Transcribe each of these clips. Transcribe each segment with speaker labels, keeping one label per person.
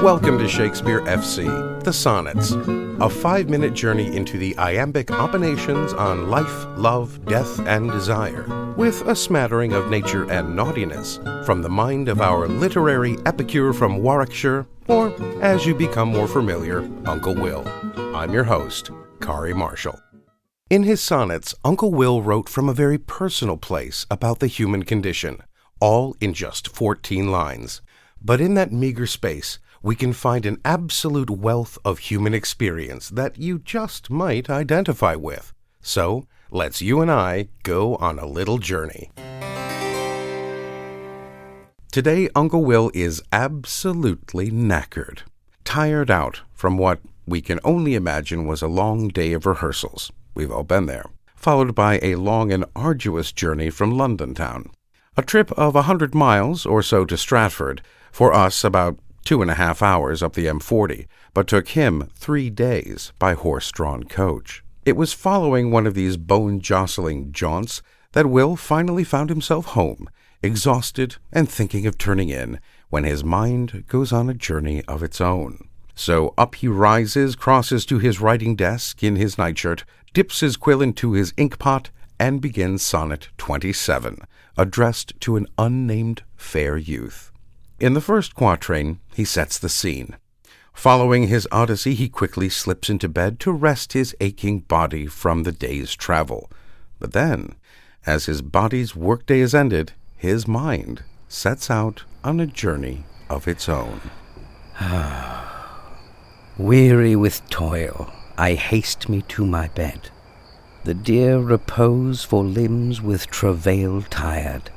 Speaker 1: Welcome to Shakespeare FC, The Sonnets, a 5-minute journey into the iambic opinations on life, love, death, and desire, with a smattering of nature and naughtiness, from the mind of our literary epicure from Warwickshire, or, as you become more familiar, Uncle Will. I'm your host, Kari Marshall. In his sonnets, Uncle Will wrote from a very personal place about the human condition, all in just 14 lines. But in that meager space, we can find an absolute wealth of human experience that you just might identify with. So, let's you and I go on a little journey. Today, Uncle Will is absolutely knackered, tired out from what we can only imagine was a long day of rehearsals. We've all been there, followed by a long and arduous journey from London town. A trip of 100 miles or so to Stratford, for us about 2.5 hours up the M40, but took him 3 days by horse-drawn coach. It was following one of these bone-jostling jaunts that Will finally found himself home, exhausted and thinking of turning in, when his mind goes on a journey of its own. So up he rises, crosses to his writing desk in his nightshirt, dips his quill into his inkpot, and begins Sonnet 27, addressed to an unnamed fair youth. In the first quatrain, he sets the scene. Following his odyssey, he quickly slips into bed to rest his aching body from the day's travel. But then, as his body's workday is ended, his mind sets out on a journey of its own.
Speaker 2: Weary with toil, I haste me to my bed. The dear repose for limbs with travail tired.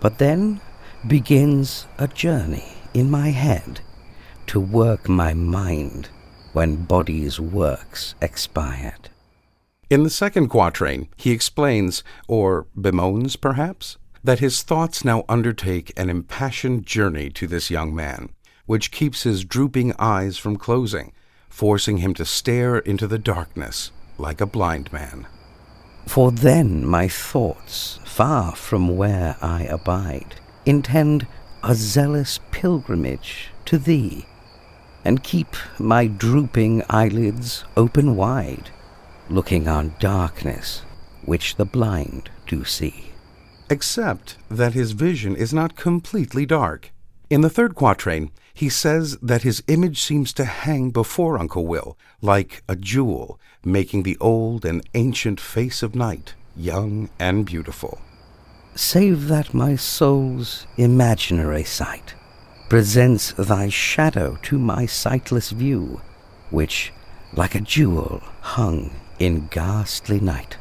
Speaker 2: But then begins a journey in my head to work my mind when body's works expired.
Speaker 1: In the second quatrain, he explains, or bemoans perhaps, that his thoughts now undertake an impassioned journey to this young man, which keeps his drooping eyes from closing, forcing him to stare into the darkness like a blind man.
Speaker 2: For then my thoughts, far from where I abide, intend a zealous pilgrimage to thee, and keep my drooping eyelids open wide, looking on darkness which the blind do see.
Speaker 1: Except that his vision is not completely dark. In the third quatrain, he says that his image seems to hang before Uncle Will, like a jewel, making the old and ancient face of night young and beautiful.
Speaker 2: Save that my soul's imaginary sight presents thy shadow to my sightless view, which, like a jewel hung in ghastly night,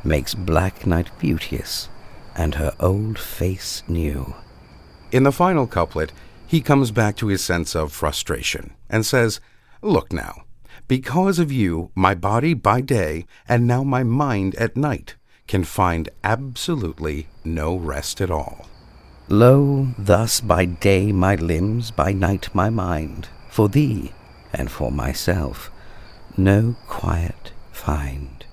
Speaker 2: makes black night beauteous and her old face new.
Speaker 1: In the final couplet, he comes back to his sense of frustration and says, "Look now, because of you, my body by day and now my mind at night can find absolutely no rest at all.
Speaker 2: Lo, thus by day my limbs, by night my mind, for thee and for myself, no quiet find."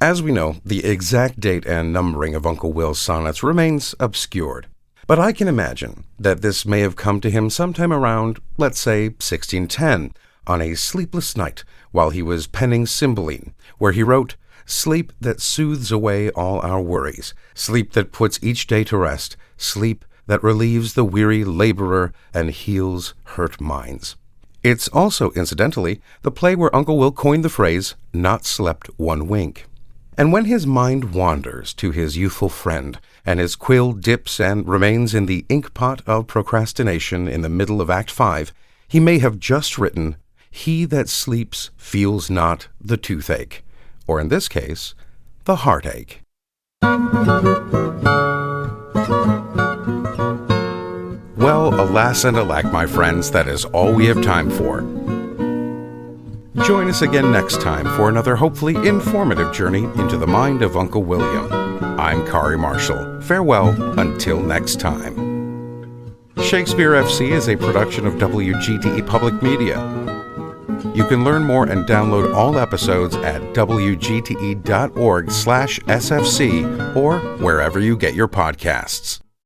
Speaker 1: As we know, the exact date and numbering of Uncle Will's sonnets remains obscured, but I can imagine that this may have come to him sometime around, let's say, 1610, on a sleepless night while he was penning Cymbeline, where he wrote, "Sleep that soothes away all our worries, sleep that puts each day to rest, sleep that relieves the weary laborer and heals hurt minds." It's also, incidentally, the play where Uncle Will coined the phrase, "not slept one wink." And when his mind wanders to his youthful friend, and his quill dips and remains in the inkpot of procrastination in the middle of Act 5, he may have just written, "He that sleeps feels not the toothache," or in this case, the heartache. Well, alas and alack, my friends, that is all we have time for. Join us again next time for another hopefully informative journey into the mind of Uncle William. I'm Kari Marshall. Farewell until next time. Shakespeare FC is a production of WGTE Public Media. You can learn more and download all episodes at wgte.org/sfc or wherever you get your podcasts.